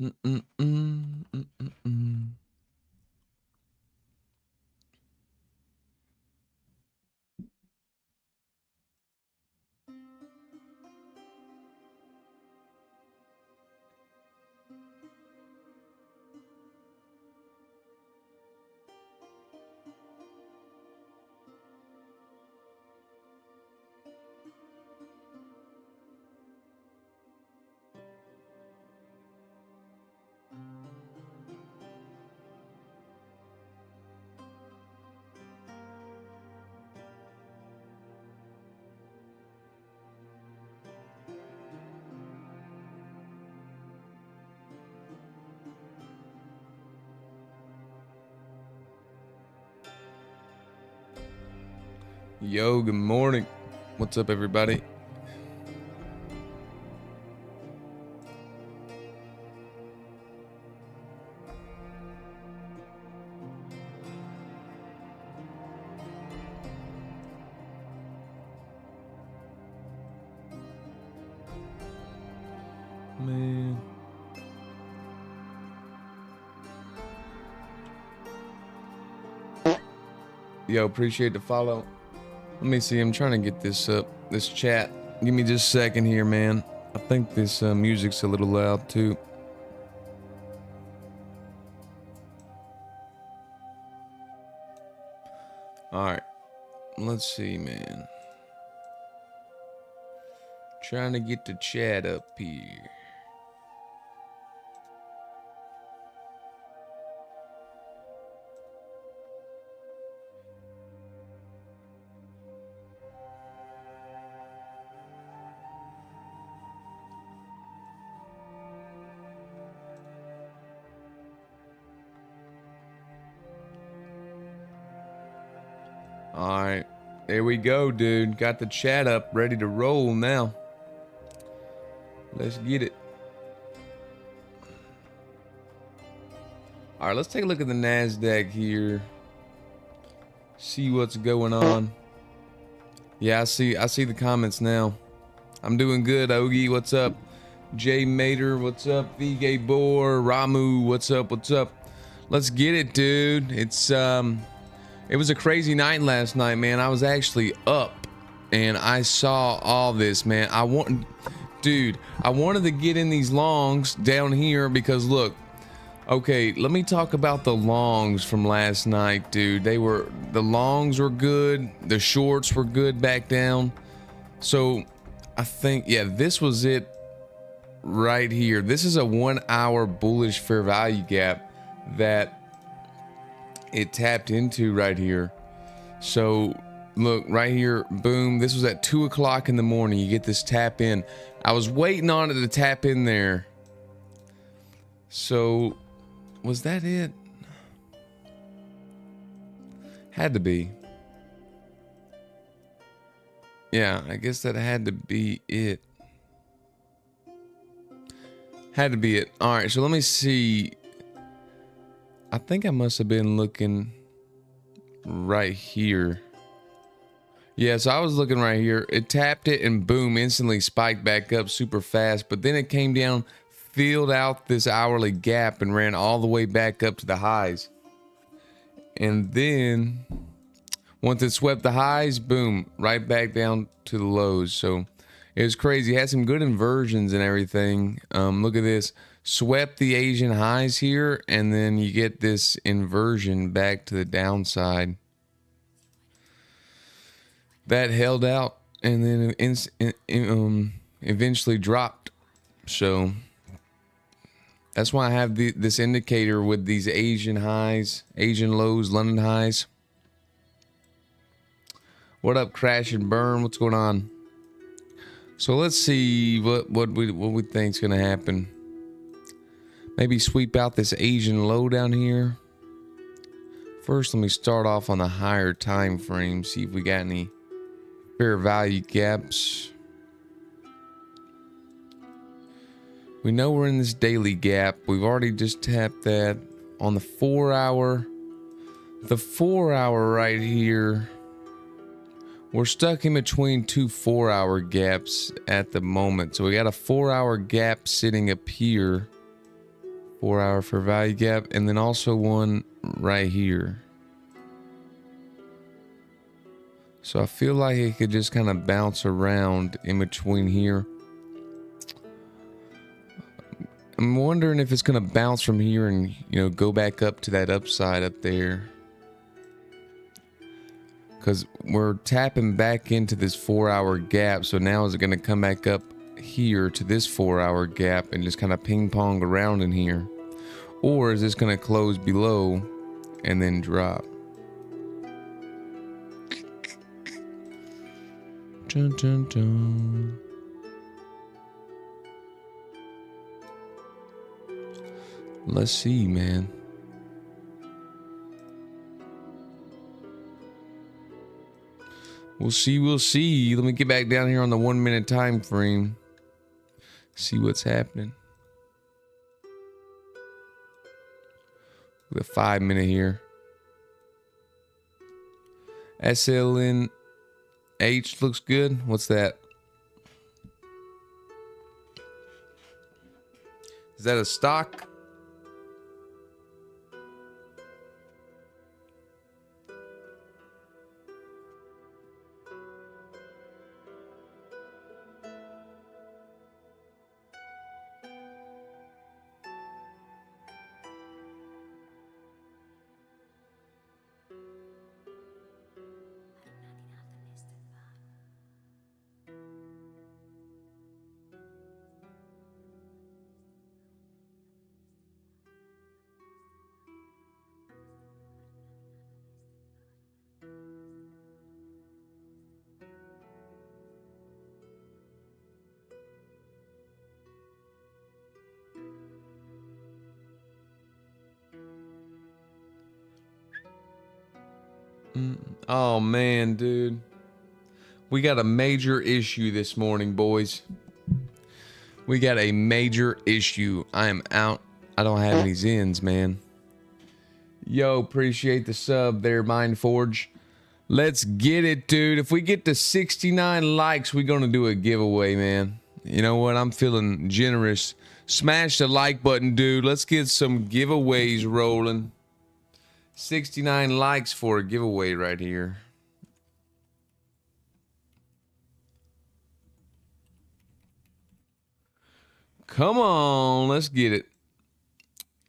Mm-mm-mm. Yo, good morning. What's up, everybody? Man. Yo, appreciate the follow. Let me see. I'm trying to get this up, this chat. Give me just a second here, man. I think this music's a little loud too. All right. Let's see, man. Trying to get the chat up here. All right. There we go, dude. Got the chat up, ready to roll now. Let's get it. All right, let's take a look at the NASDAQ here. See what's going on. Yeah, I see the comments now. I'm doing good, Ogie. What's up? Jay Mater, what's up? VG Boar, Ramu, what's up? What's up? Let's get it, dude. It was a crazy night last night, man. I was actually up and I saw all this, man. I wanted to get in these longs down here because look, okay, let me talk about the longs from last night, dude. The longs were good, the shorts were good back down. So I think, yeah, this was it right here. This is a 1 hour bullish fair value gap that it tapped into right here. So look right here, boom. This was at 2 o'clock in the morning. You get this tap in. I was waiting on it to tap in there. So was that it? Had to be. Yeah, I guess that had to be it. Had to be it. All right, so let me see. I think I must have been looking right here. Yeah, so I was looking right here. It tapped it and boom, instantly spiked back up super fast. But then it came down, filled out this hourly gap and ran all the way back up to the highs. And then once it swept the highs, boom, right back down to the lows. So it was crazy. It had some good inversions and everything. Look at this. Swept the Asian highs here, and then you get this inversion back to the downside. That held out and then eventually dropped. So that's why I have this indicator with these Asian highs, Asian lows, London highs. What up, Crash and Burn? What's going on? So let's see what we think's gonna happen. Maybe sweep out this Asian low down here. First, let me start off on the higher time frame. See if we got any fair value gaps. We know we're in this daily gap. We've already just tapped that on the 4 hour. The 4 hour right here. We're stuck in between two 4 hour gaps at the moment. So we got a 4 hour gap sitting up here. 4 hour for value gap, and then also one right here. So I feel like it could just kind of bounce around in between here. I'm wondering if it's going to bounce from here and, you know, go back up to that upside up there. Because we're tapping back into this 4 hour gap. So now is it going to come back up here to this 4 hour gap and just kind of ping pong around in here? Or is this going to close below and then drop? Dun, dun, dun. Let's see, man. We'll see, we'll see. Let me get back down here on the 1 minute time frame. See what's happening. The 5 minute here. SLNH looks good. What's that? Is that a stock? Oh man, dude. We got a major issue this morning, boys. We got a major issue. I am out. I don't have any Zens, man. Yo, appreciate the sub there, Mindforge. Let's get it, dude. If we get to 69 likes, we're going to do a giveaway, man. You know what? I'm feeling generous. Smash the like button, dude. Let's get some giveaways rolling. 69 likes for a giveaway right here. Come on, let's get it.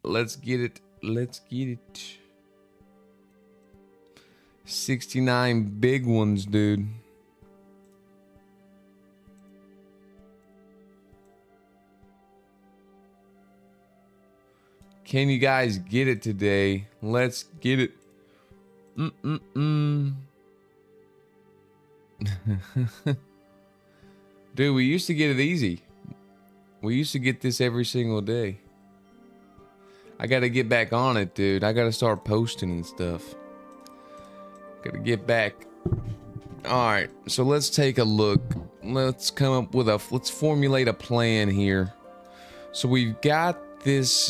Let's get it. Let's get it. 69 big ones, dude. Can you guys get it today? Let's get it. Dude, we used to get it easy. We used to get this every single day. I gotta get back on it, dude. I gotta start posting and stuff. Gotta get back. Alright, so let's take a look. Let's come up with let's formulate a plan here. So we've got this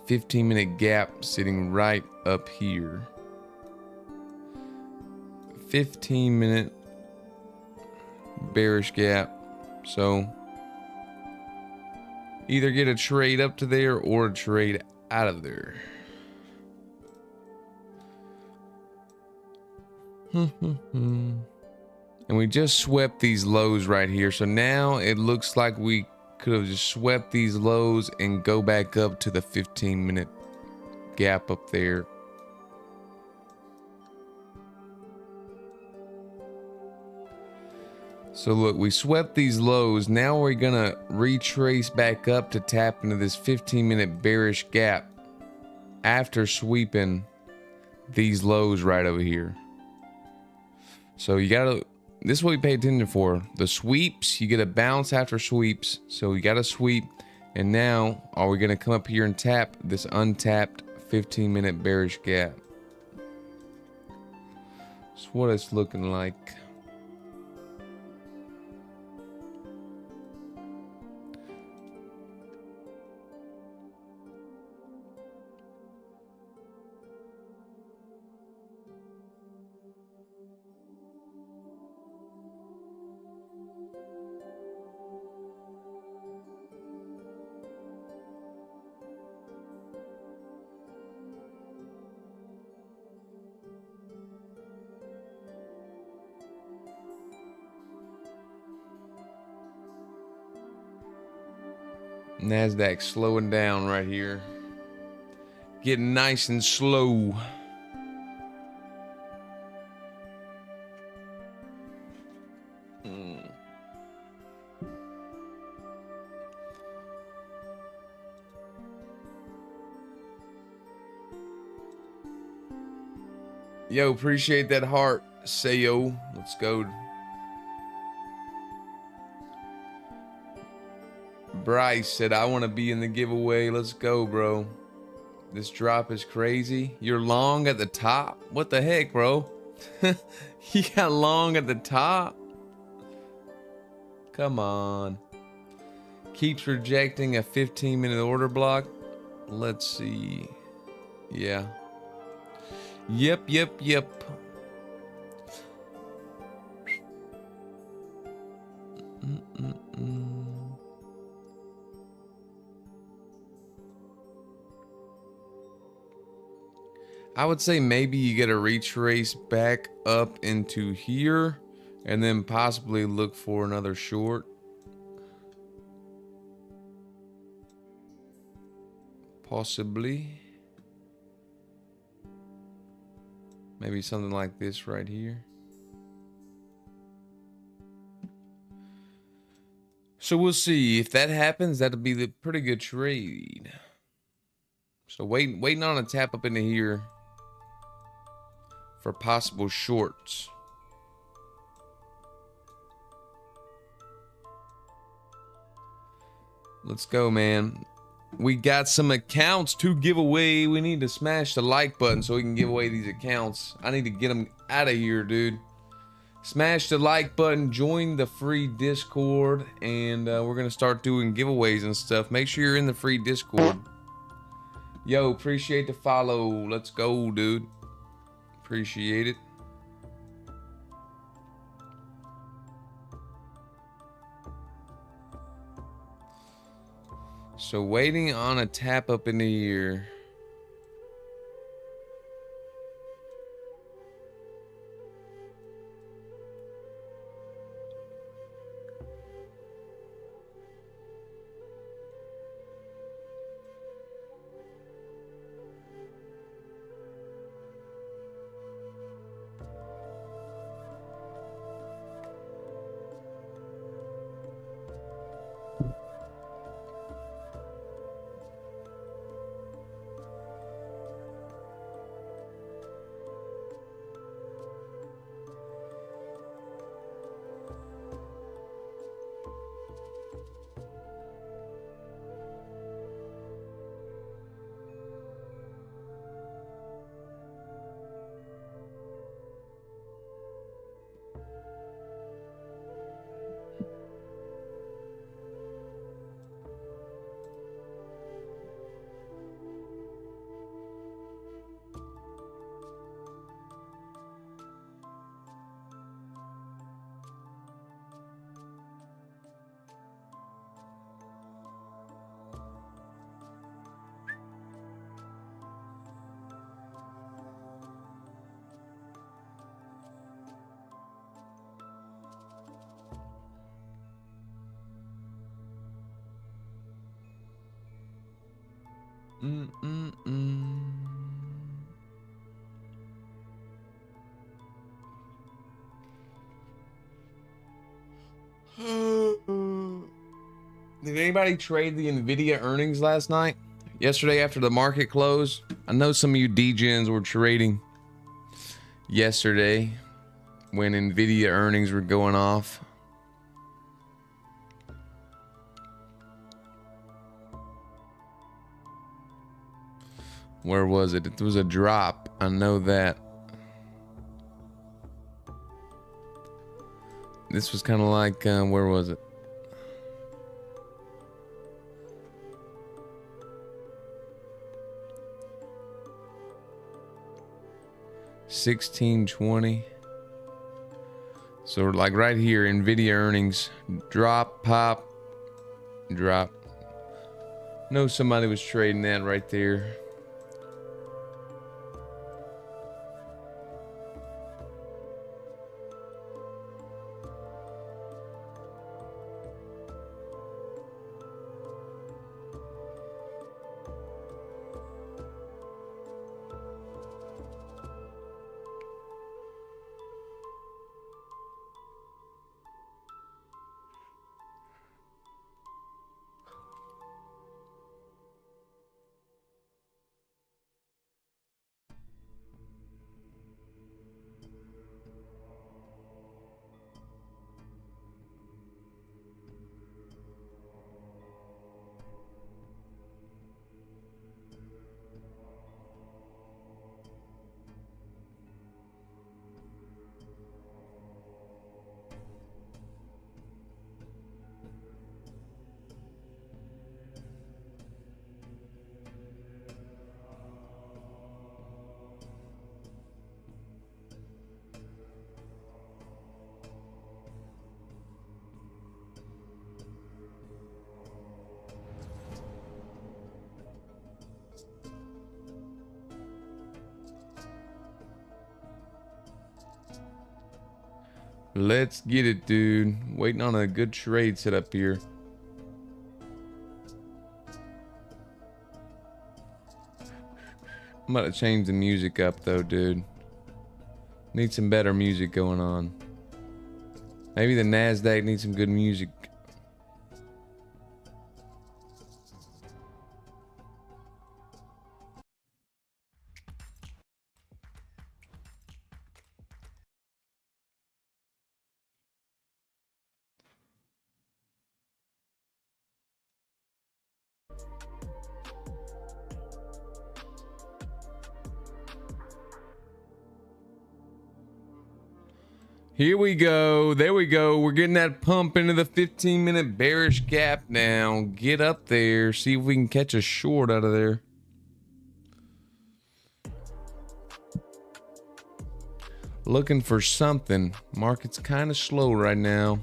15-minute gap sitting right up here. 15-minute bearish gap. So either get a trade up to there or a trade out of there. And we just swept these lows right here. So now it looks like we could have just swept these lows and go back up to the 15-minute gap up there. So look, we swept these lows. Now we're gonna retrace back up to tap into this 15-minute bearish gap after sweeping these lows right over here. So you gotta, this is what we pay attention for. The sweeps, you get a bounce after sweeps. So you gotta sweep. And now, are we gonna come up here and tap this untapped 15-minute bearish gap? That's what it's looking like. NASDAQ slowing down right here. Getting nice and slow. Yo, appreciate that heart. Say yo. Let's go. Bryce said, I want to be in the giveaway. Let's go, bro. This drop is crazy. You're long at the top? What the heck, bro? You got long at the top? Come on. Keeps rejecting a 15-minute order block. Let's see. Yeah. Yep. I would say maybe you get a retrace back up into here and then possibly look for another short. Possibly. Maybe something like this right here. So we'll see. If that happens, that'll be the pretty good trade. So waiting on a tap up into here for possible shorts. Let's go, man. We got some accounts to give away. We need to smash the like button so we can give away these accounts. I need to get them out of here, dude. Smash the like button, join the free Discord, and we're going to start doing giveaways and stuff. Make sure you're in the free Discord. Yo, appreciate the follow. Let's go, dude. Appreciate it. So waiting on a tap up in the ear. Did anybody trade the Nvidia earnings last night? Yesterday after the market closed? I know some of you degens were trading yesterday when Nvidia earnings were going off. Where was it? It was a drop. I know that. This was kind of like, where was it? $16.20. So like right here, Nvidia earnings drop, pop, drop. Know somebody was trading that right there. Let's get it, dude. Waiting on a good trade set up here. I'm about to change the music up though, dude. Need some better music going on. Maybe the NASDAQ needs some good music. Here we go. There we go. We're getting that pump into the 15-minute bearish gap now. Get up there. See if we can catch a short out of there. Looking for something. Market's kind of slow right now.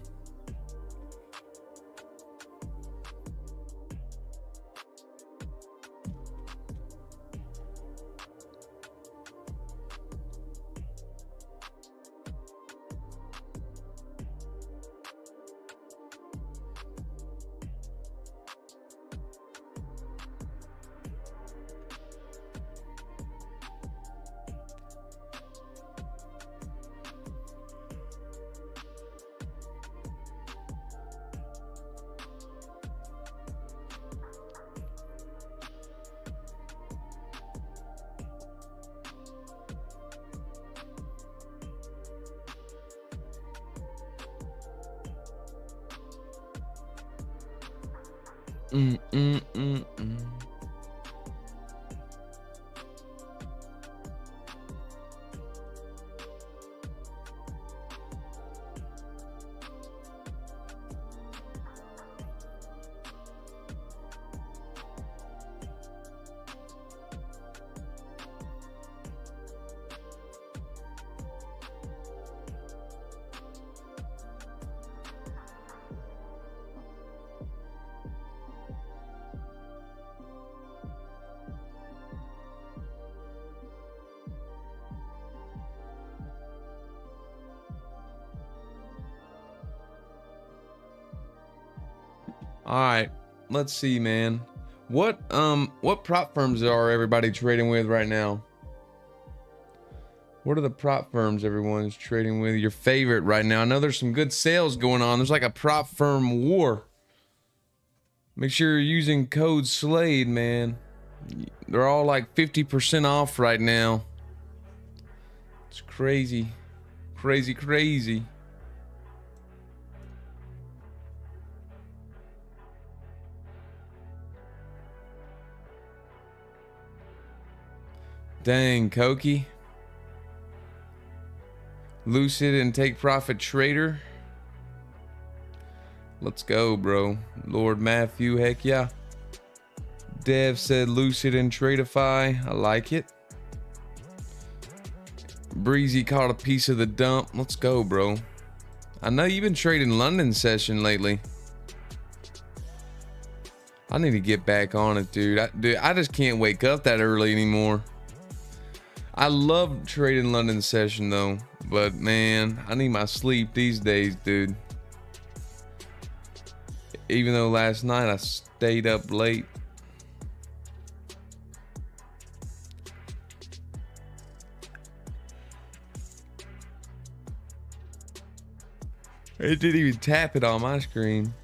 All right, let's see, man. What prop firms are everybody trading with right now? What are the prop firms everyone's trading with? Your favorite right now? I know there's some good sales going on. There's like a prop firm war. Make sure you're using code SLADE, man. They're all like 50% off right now. It's crazy. Crazy, crazy. Dang, Koki. Lucid and Take Profit Trader. Let's go, bro. Lord Matthew, heck yeah. Dev said Lucid and Tradeify. I like it. Breezy caught a piece of the dump. Let's go, bro. I know you've been trading London session lately. I need to get back on it, dude. I just can't wake up that early anymore. I love trading London session though, but man, I need my sleep these days, dude. Even though last night I stayed up late. It didn't even tap it on my screen.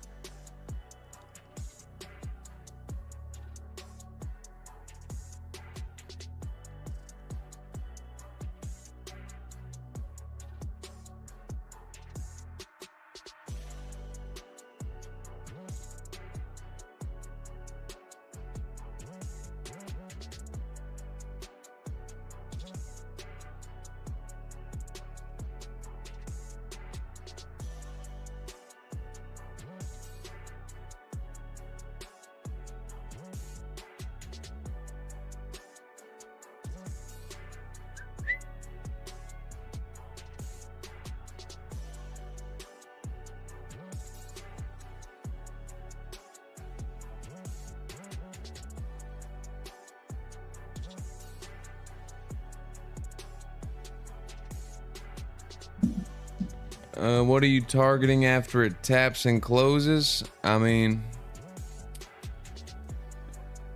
What are you targeting after it taps and closes? I mean,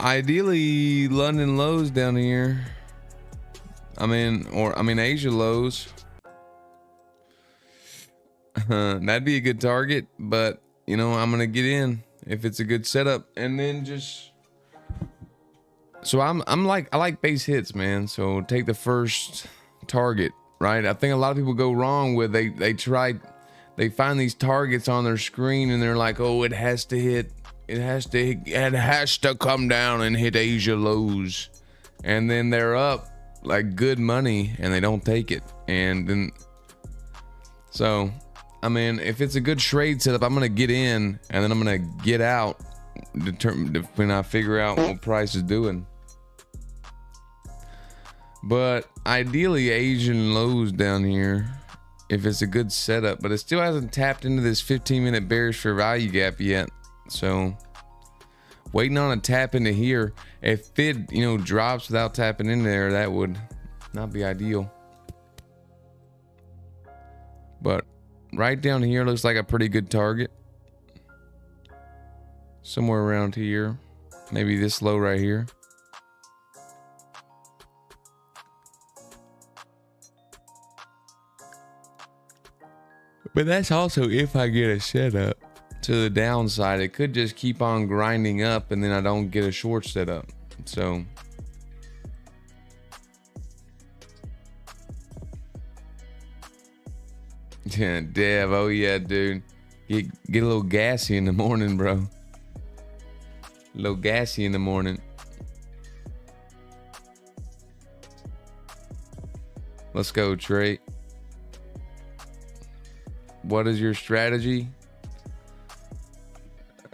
ideally London lows down here. I mean Asia lows. That'd be a good target, but you know, I'm gonna get in if it's a good setup, and then just so I like base hits, man. So take the first target, right? I think a lot of people go wrong with they find these targets on their screen and they're like, oh, it has to come down and hit Asia lows, and then they're up like good money and they don't take it. And then so I mean, if it's a good trade setup, I'm gonna get in and then I'm gonna get out when I figure out what price is doing. But ideally Asian lows down here if it's a good setup, but it still hasn't tapped into this 15-minute bearish fair value gap yet. So waiting on a tap into here. If it, you know, drops without tapping in there, that would not be ideal. But right down here looks like a pretty good target. Somewhere around here. Maybe this low right here. But that's also if I get a setup to the downside. It could just keep on grinding up and then I don't get a short setup. So yeah, Dev, oh yeah, dude. Get a little gassy in the morning, bro. A little gassy in the morning. Let's go, Trey. What is your strategy?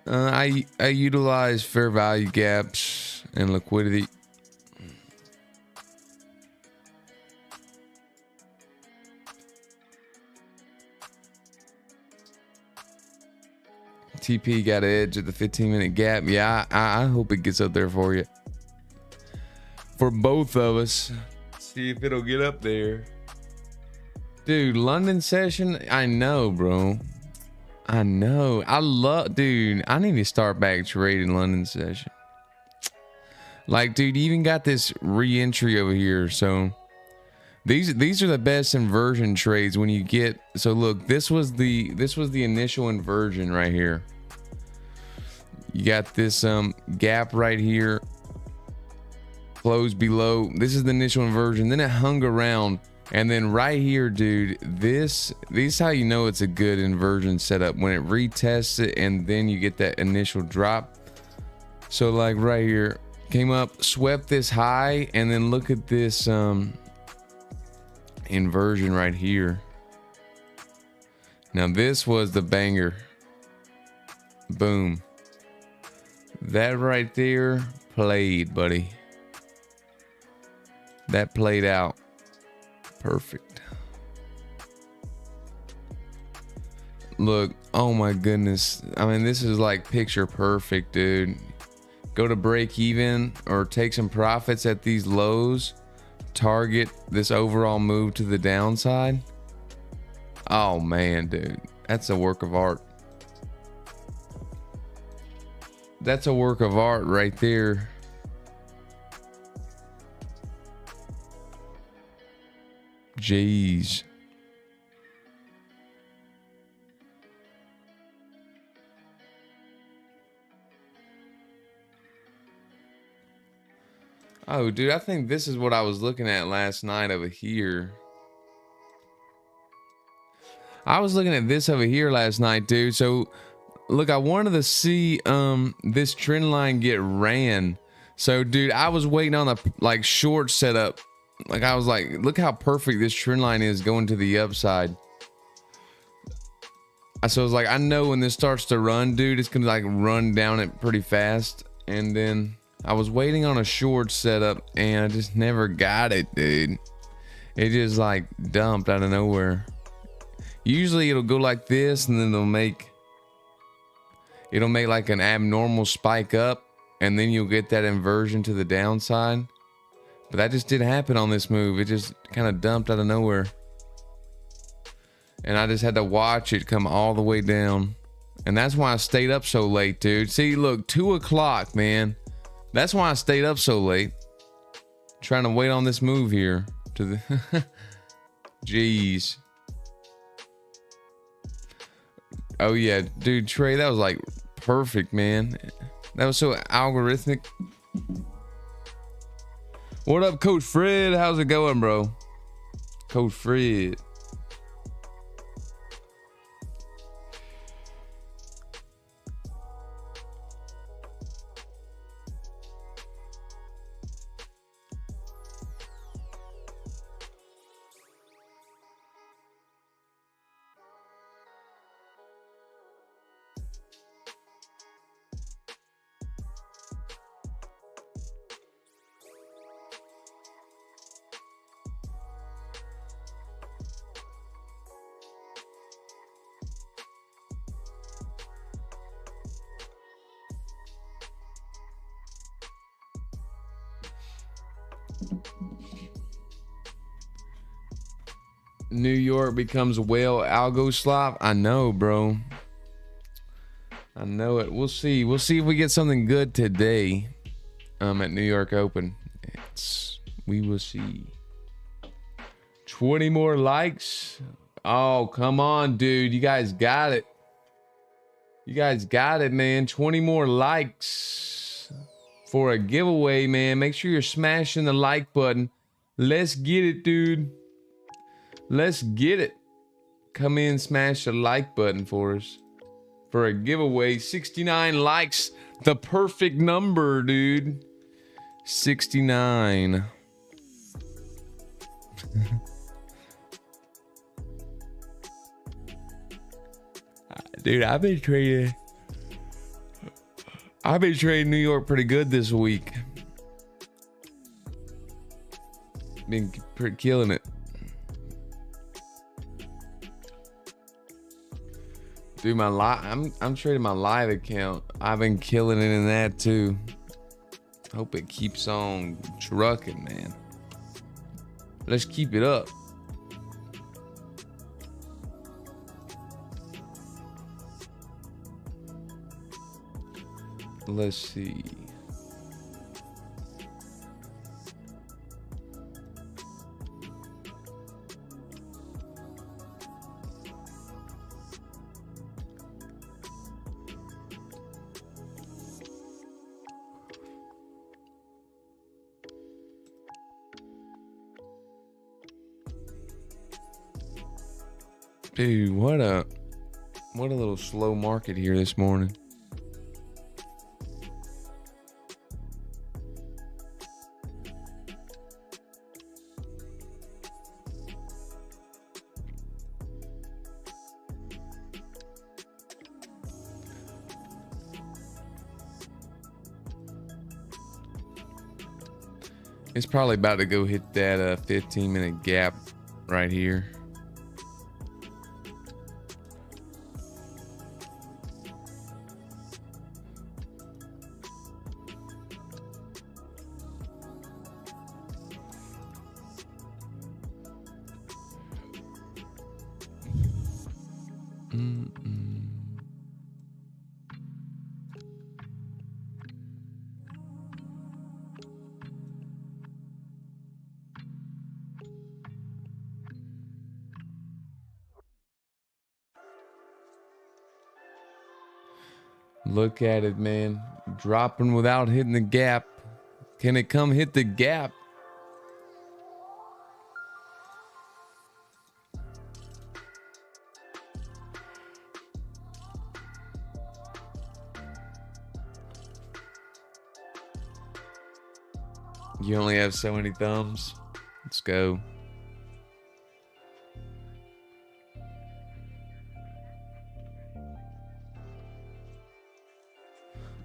I utilize fair value gaps and liquidity. TP got an edge at the 15-minute gap. Yeah, I hope it gets up there for you. For both of us. See if it'll get up there. Dude, London session, I know, bro. I know. Dude, I need to start back trading London session. Like, dude, you even got this re-entry over here. So these are the best inversion trades when you get. So look, this was the initial inversion right here. You got this gap right here. Close below. This is the initial inversion. Then it hung around. And then right here, dude, this is how you know it's a good inversion setup, when it retests it and then you get that initial drop. So like right here, came up, swept this high, and then look at this inversion right here. Now this was the banger. Boom. That right there played, buddy. That played out. Perfect. Look, oh my goodness. I mean, this is like picture perfect, dude. Go to break even or take some profits at these lows. Target this overall move to the downside. Oh man, dude. That's a work of art. That's a work of art right there. Jeez. Oh, dude, I think this is what I was looking at last night over here. I was looking at this over here last night, dude. So, look, I wanted to see this trend line get ran. So, dude, I was waiting on a like short setup. Like, I was like, look how perfect this trend line is going to the upside. So I was like, I know when this starts to run, dude, it's gonna like run down it pretty fast. And then I was waiting on a short setup and I just never got it, dude. It just like dumped out of nowhere. Usually it'll go like this and then it'll make like an abnormal spike up, and then you'll get that inversion to the downside. But that just didn't happen on this move. It just kind of dumped out of nowhere. and I just had to watch it come all the way down. And that's why I stayed up so late, dude. See, look, 2 o'clock, man. That's why I stayed up so late. Trying to wait on this move here to the jeez. Oh yeah, dude, Trey, that was like perfect, man. That was so algorithmic. What up, Coach Fred? How's it going, bro? Coach Fred. New York becomes whale algo slop. I know, bro. I know it. We'll see. We'll see if we get something good today. At New York Open. We will see. 20 more likes. Oh, come on, dude. You guys got it. You guys got it, man. 20 more likes for a giveaway, man. Make sure you're smashing the like button. Let's get it, dude. Let's get it. Come in, smash the like button for us for a giveaway. 69 likes, the perfect number, dude. 69. Dude, I've been trading New York pretty good this week. Been killing it. Dude, I'm trading my live account. I've been killing it in that too. Hope it keeps on trucking, man. Let's keep it up. Let's see. Dude, what a little slow market here this morning. It's probably about to go hit that 15-minute gap right here. Look at it, man. Dropping without hitting the gap. Can it come hit the gap? You only have so many thumbs. Let's go.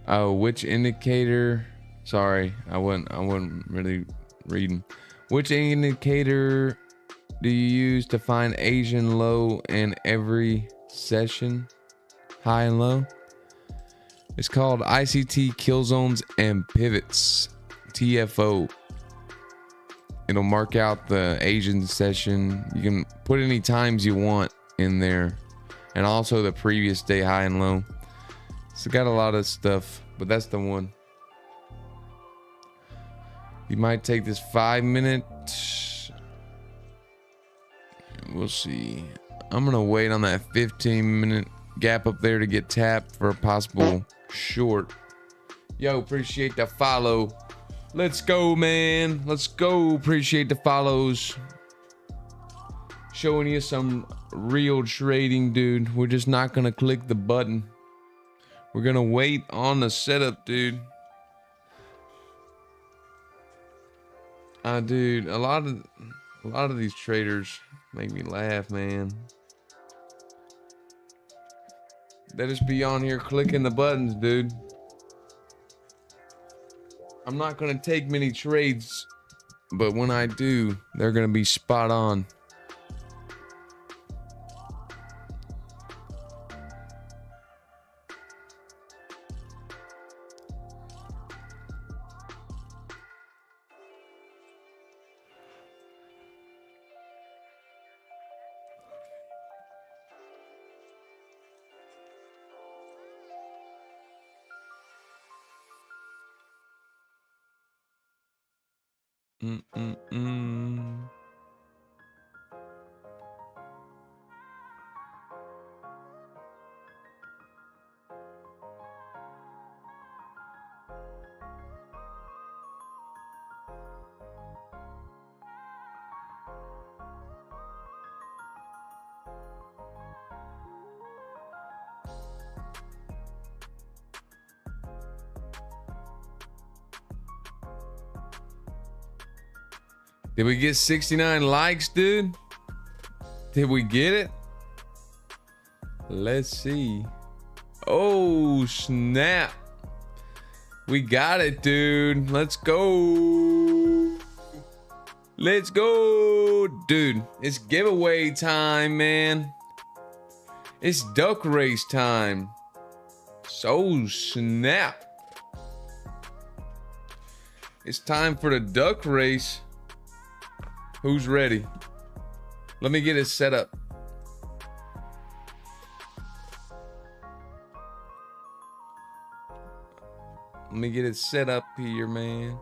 Oh, which indicator? Sorry, I wasn't really reading. Which indicator do you use to find Asian low in every session? High and low? It's called ICT kill zones and pivots. TFO. It'll mark out the Asian session. You can put any times you want in there, and also the previous day high and low. So got a lot of stuff, but that's the one. You might take this 5 minute. We'll see. I'm gonna wait on that 15-minute gap up there to get tapped for a possible short. Yo, appreciate the follow. Let's go, man. Let's go. Appreciate the follows. Showing you some real trading, dude. We're just not gonna click the button. We're gonna wait on the setup, dude. Dude, a lot of these traders make me laugh, man. They just be on here clicking the buttons, dude. I'm not gonna take many trades, but when I do, they're gonna be spot on. Did we get 69 likes, dude? Did we get it? Let's see. Oh, snap. We got it, dude. Let's go. Let's go. Dude, it's giveaway time, man. It's duck race time. So snap. It's time for the duck race. Who's ready? Let me get it set up. Let me get it set up here, man.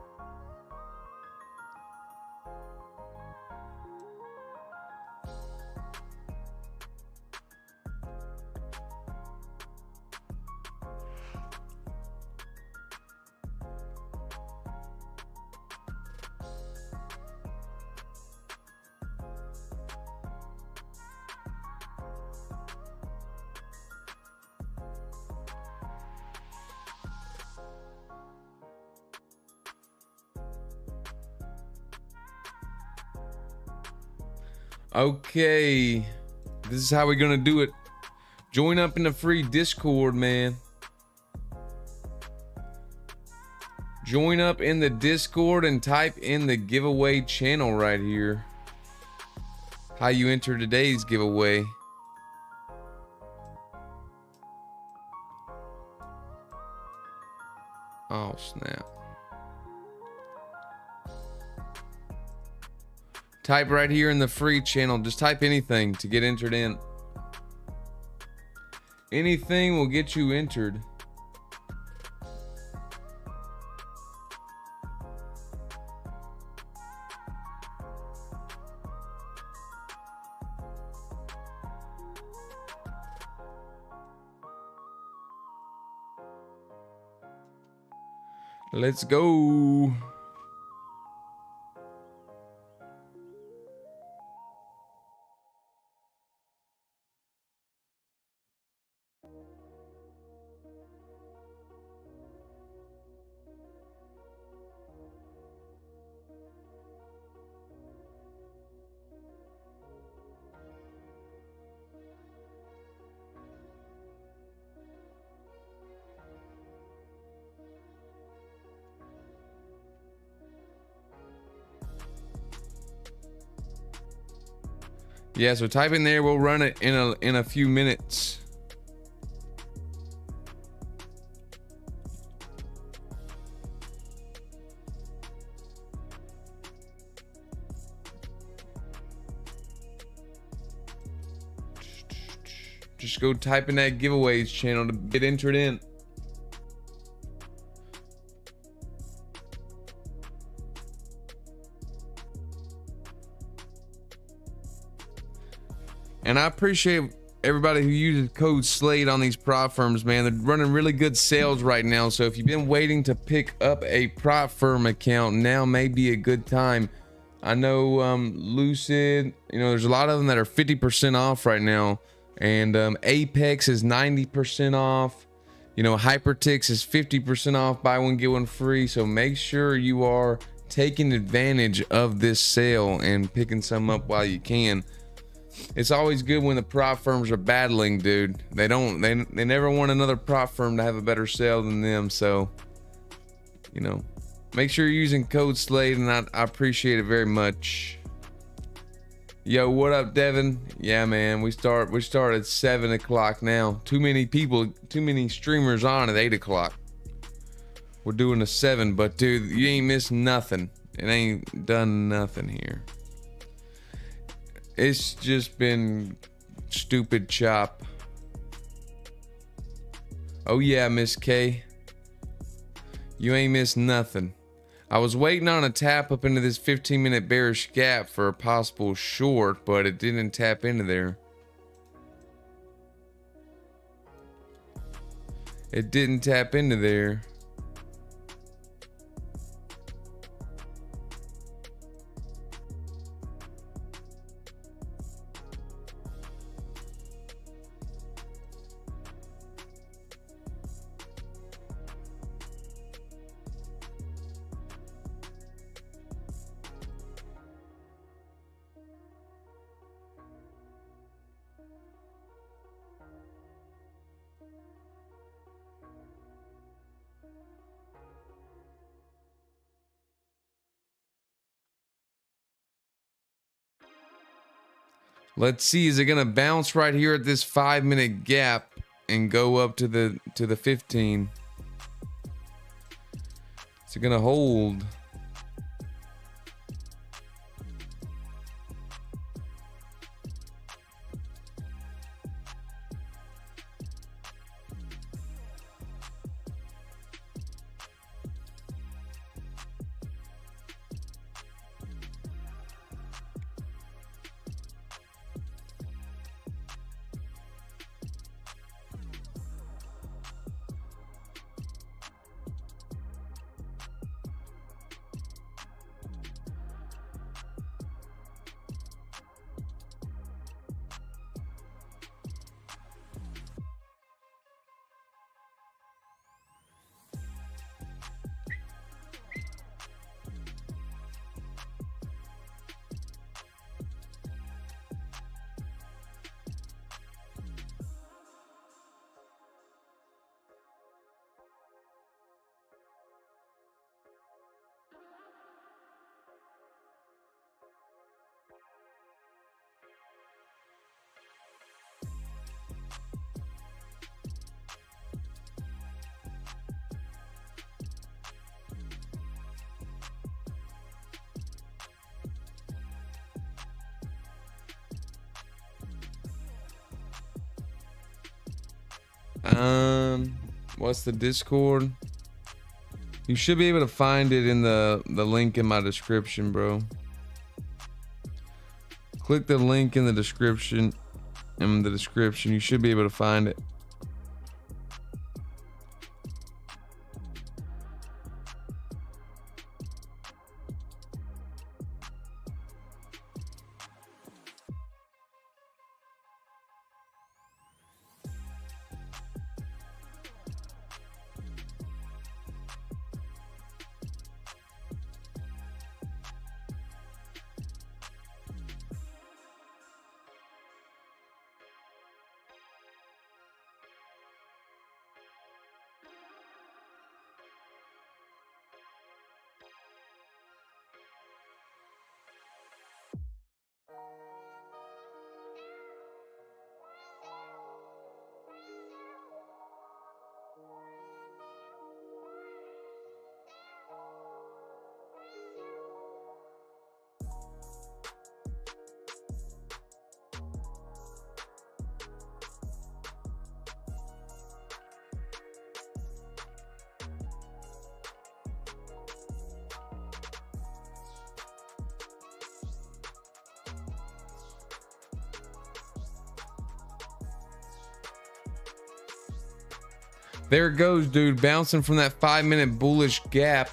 Okay, this is how we're gonna do it. Join up in the free Discord, man. Join up in the Discord and type in the giveaway channel right here. How you enter today's giveaway. Oh, snap. Type right here in the free channel. Just type anything to get entered in. Anything will get you entered. Let's go. Yeah, so type in there. We'll run it in a few minutes. Just go type in that giveaways channel to get entered in. And I appreciate everybody who uses code SLADE on these prop firms, man. They're running really good sales right now. So if you've been waiting to pick up a prop firm account, now may be a good time. I know Lucid, you know, there's a lot of them that are 50% off right now. And Apex is 90% off. You know, Hypertix is 50% off, buy one, get one free. So make sure you are taking advantage of this sale and picking some up while you can. It's always good when the prop firms are battling, dude. They never want another prop firm to have a better sale than them. So, you know, make sure you're using code SLADE, and I appreciate it very much. Yo, what up, Devin? Yeah, man, we start at 7 o'clock now. Too many streamers on at 8 o'clock. We're doing a 7, but dude, you ain't missed nothing. It ain't done nothing here. It's just been stupid chop. Oh yeah, Miss K. You ain't missed nothing. I was waiting on a tap up into this 15-minute bearish gap for a possible short, but it didn't tap into there. It didn't tap into there. Let's see, is it gonna bounce right here at this 5-minute gap and go up to the 15? Is it gonna hold? What's the Discord? You should be able to find it in the link in my description, bro. Click the link in the description. You should be able to find it. There it goes, dude. Bouncing from that 5-minute bullish gap.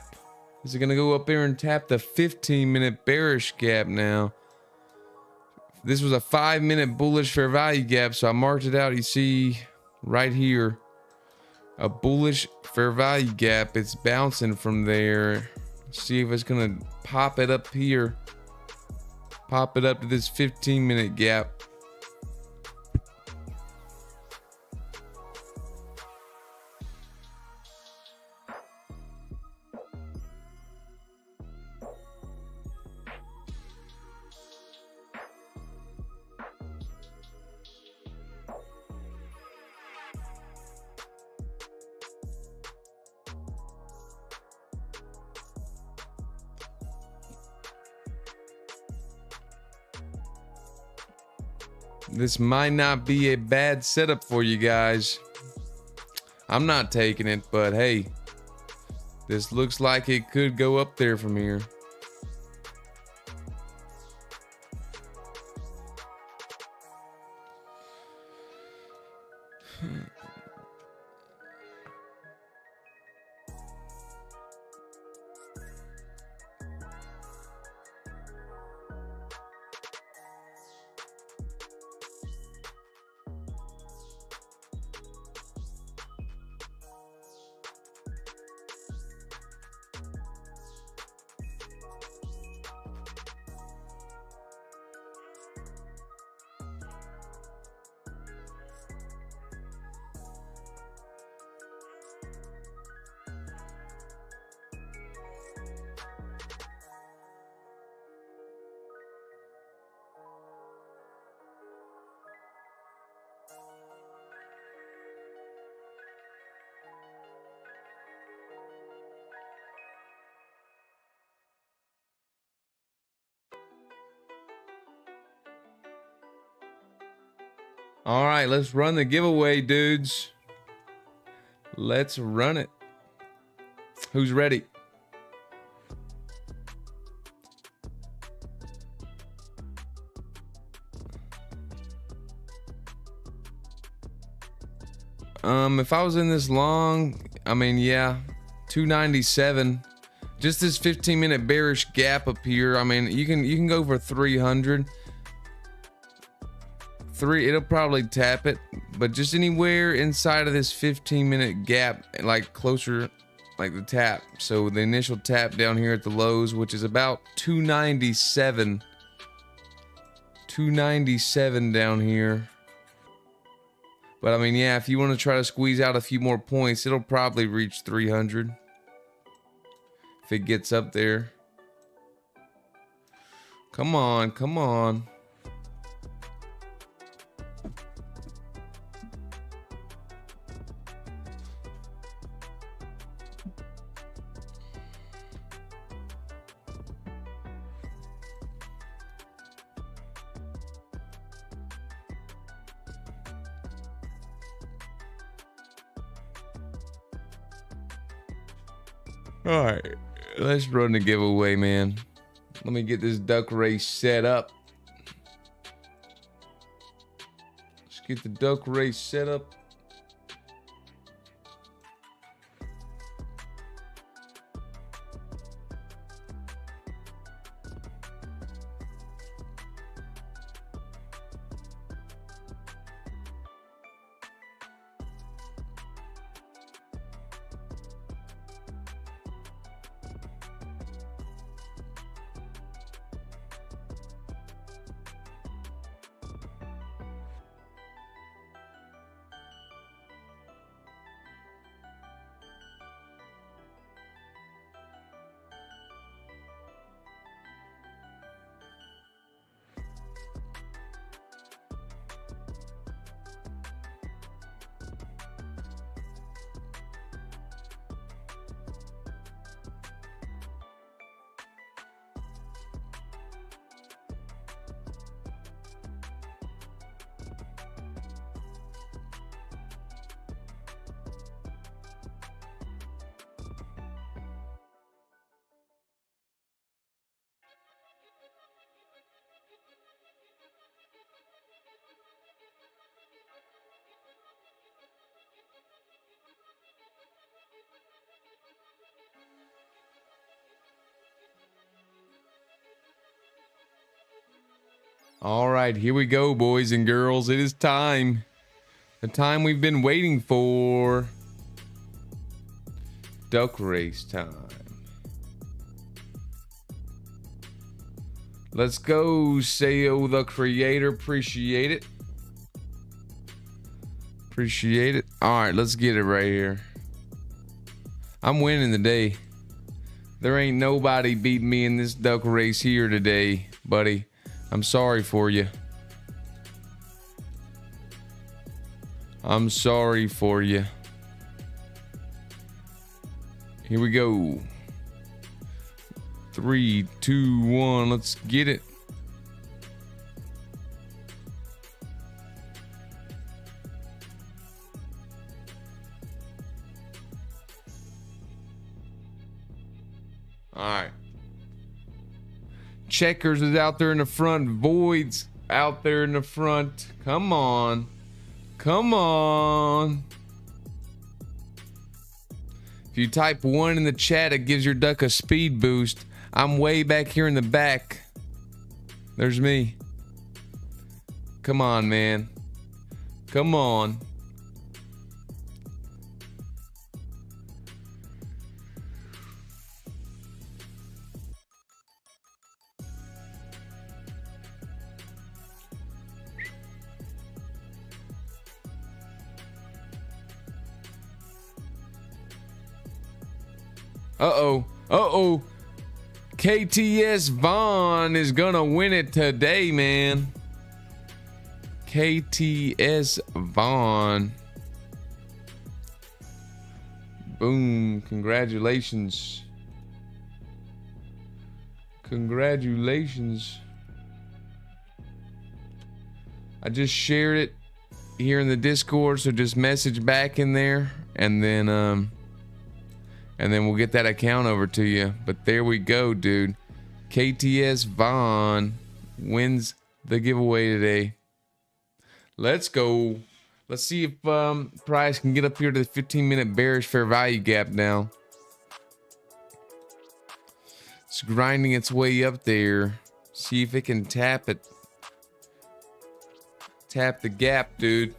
Is it going to go up there and tap the 15-minute bearish gap now? This was a 5-minute bullish fair value gap, so I marked it out. You see right here, a bullish fair value gap. It's bouncing from there. See if it's going to pop it up here. Pop it up to this 15-minute gap. This might not be a bad setup for you guys. I'm not taking it, but hey, this looks like it could go up there from here. All right, let's run the giveaway, dudes. Let's run it. Who's ready? If I was in this long, I mean, yeah, 297. Just this 15-minute bearish gap up here. I mean, you can go for 300. It'll probably tap it, but just anywhere inside of this 15-minute gap, like closer, like the tap. So the initial tap down here at the lows, which is about 297. 297 down here. But I mean, yeah, if you want to try to squeeze out a few more points, it'll probably reach 300 if it gets up there. Come on, come on. All right, let's run the giveaway, man. Let me get this duck race set up. Let's get the duck race set up. All right, here we go, boys and girls. It is time. The time we've been waiting for. Duck race time. Let's go, Sayo the creator. Appreciate it. Appreciate it. All right, let's get it right here. I'm winning today. There ain't nobody beating me in this duck race here today, buddy. I'm sorry for you. I'm sorry for you. Here we go. 3, 2, 1. Let's get it. All right. Checkers is out there in the front. Voids out there in the front. Come on. Come on. If you type 1 in the chat, it gives your duck a speed boost. I'm way back here in the back. There's me. Come on, man. Come on. Uh-oh. Uh-oh. KTS Vaughn is gonna win it today, man. KTS Vaughn. Boom. Congratulations. Congratulations. I just shared it here in the Discord, so just message back in there and then we'll get that account over to you. But there we go, dude. KTS Vaughn wins the giveaway today. Let's go. Let's see if price can get up here to the 15-minute bearish fair value gap now. It's grinding its way up there. See if it can tap it. Tap the gap, dude.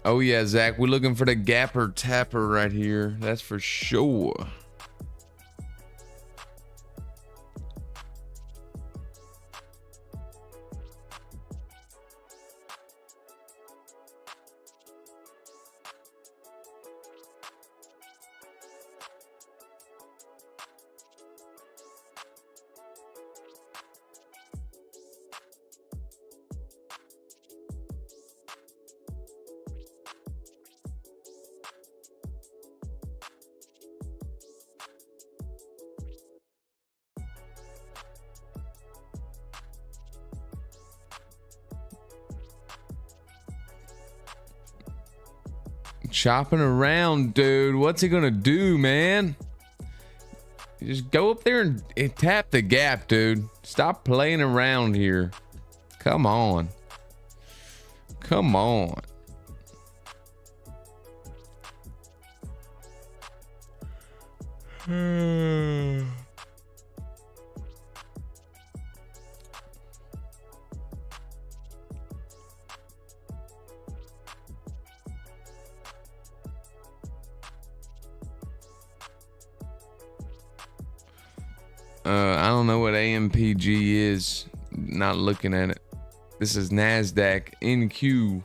Oh yeah, Zach, we're looking for the gapper tapper right here. That's for sure. Chopping around, dude. What's he gonna do, man? You just go up there and tap the gap, dude. Stop playing around here. Come on. Come on. I don't know what AMPG is. Not looking at it. This is NASDAQ NQ.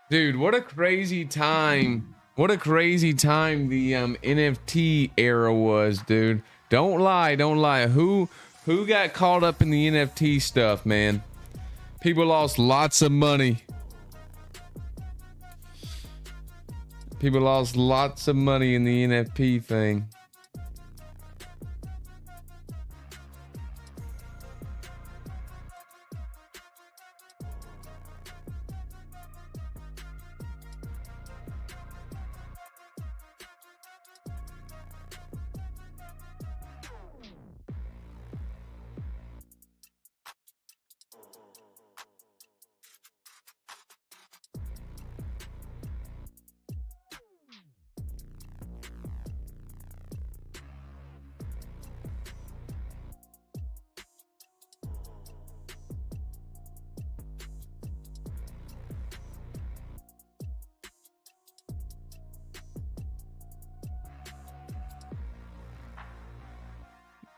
Dude, what a crazy time. What a crazy time the NFT era was, dude. Don't lie, don't lie. Who got caught up in the NFT stuff, man? People lost lots of money. People lost lots of money in the NFT thing.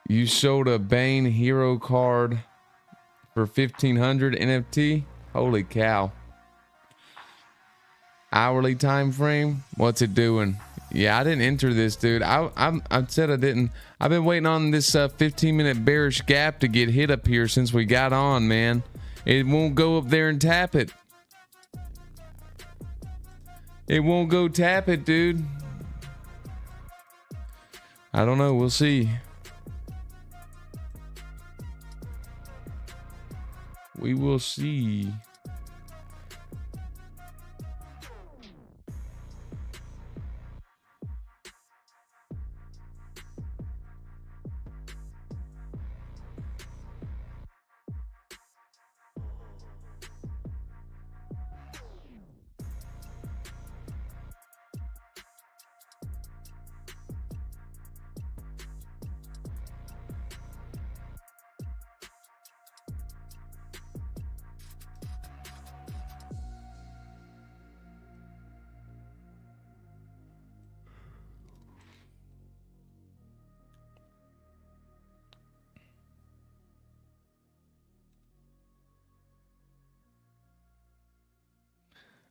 You sold a Bane hero card for 1,500 NFT? Holy cow. Hourly time frame? What's it doing? Yeah, I didn't enter this, dude. I said I didn't. I've been waiting on this 15-minute bearish gap to get hit up here since we got on, man. It won't go up there and tap it. It won't go tap it, dude. I don't know. We'll see. We will see.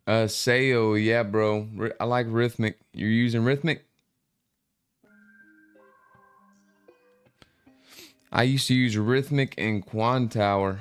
Sayo, yeah, bro. I like Rhythmic. You're using Rhythmic? I used to use Rhythmic and Quantower.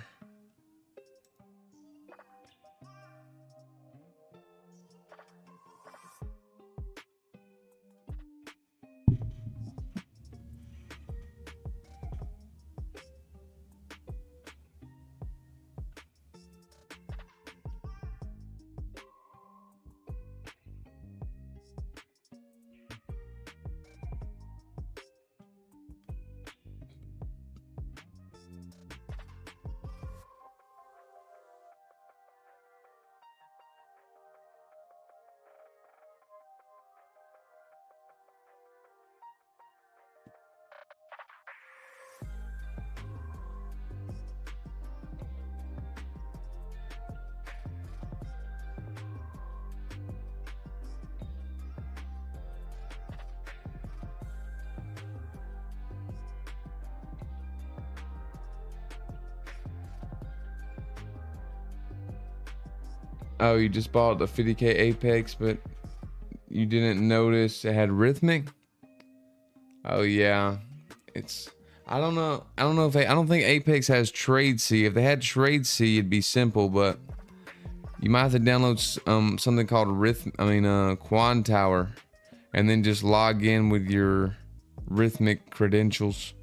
Oh, you just bought the 50K Apex, but you didn't notice it had Rhythmic? Oh yeah. I don't know if I don't think Apex has Trade C. If they had Trade C, it'd be simple, but you might have to download something called Quantower, and then just log in with your Rhythmic credentials.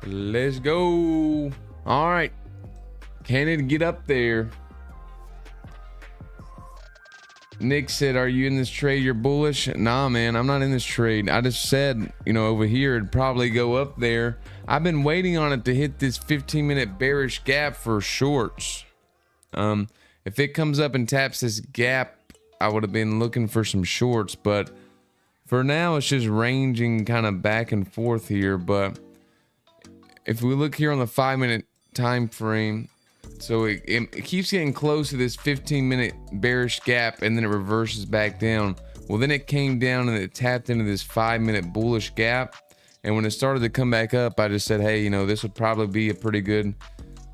Let's go. All right. Can it get up there? Nick said, are you in this trade? You're bullish? Nah, man, I'm not in this trade. I just said, you know, over here, it'd probably go up there. I've been waiting on it to hit this 15-minute bearish gap for shorts. If it comes up and taps this gap, I would have been looking for some shorts, but for now, it's just ranging kind of back and forth here. But if we look here on the 5-minute time frame, so it keeps getting close to this 15-minute bearish gap, and then it reverses back down. Well, then it came down and it tapped into this 5-minute bullish gap. And when it started to come back up, I just said, hey, you know, this would probably be a pretty good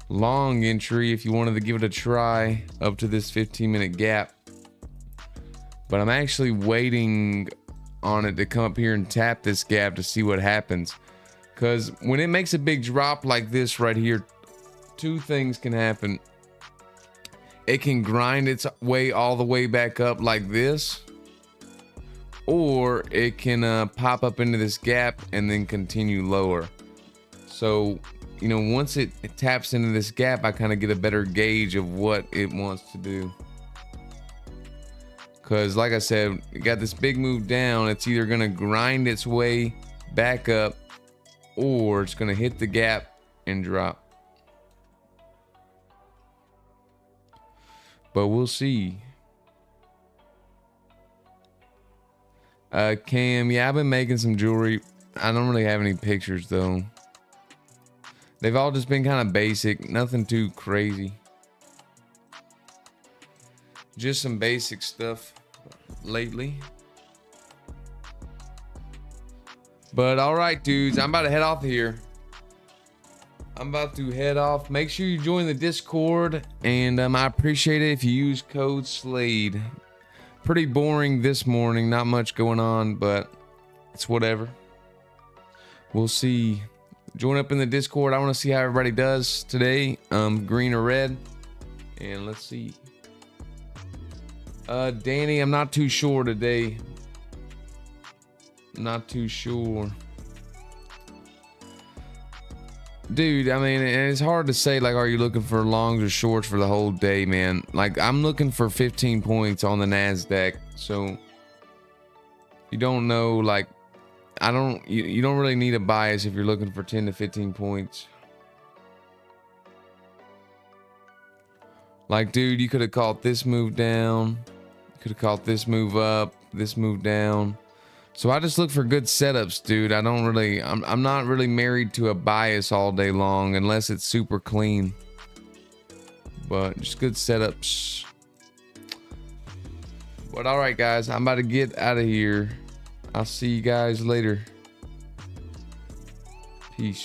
long entry if you wanted to give it a try up to this 15-minute gap. But I'm actually waiting on it to come up here and tap this gap to see what happens. Because when it makes a big drop like this right here, two things can happen. It can grind its way all the way back up like this, or it can pop up into this gap and then continue lower. So, you know, once it taps into this gap, I kind of get a better gauge of what it wants to do. Because like I said, it got this big move down. It's either going to grind its way back up, or it's going to hit the gap and drop. But we'll see. Cam, yeah, I've been making some jewelry. I don't really have any pictures though. They've all just been kind of basic, nothing too crazy. Just some basic stuff lately. But all right, dudes, I'm about to head off here. I'm about to head off. Make sure you join the Discord, and I appreciate it if you use code SLADE. Pretty boring this morning, not much going on, but it's whatever. We'll see. Join up in the Discord. I want to see how everybody does today. Green or red, and let's see. Danny, I'm not too sure today. Not too sure. Dude, I mean, it's hard to say, like, are you looking for longs or shorts for the whole day, man? Like, I'm looking for 15 points on the NASDAQ. So, you don't know, like, you don't really need a bias if you're looking for 10 to 15 points. Like, dude, you could have caught this move down. You could have caught this move up, this move down. So I just look for good setups, dude. I'm not really married to a bias all day long unless it's super clean. But just good setups. But all right, guys, I'm about to get out of here. I'll see you guys later. Peace.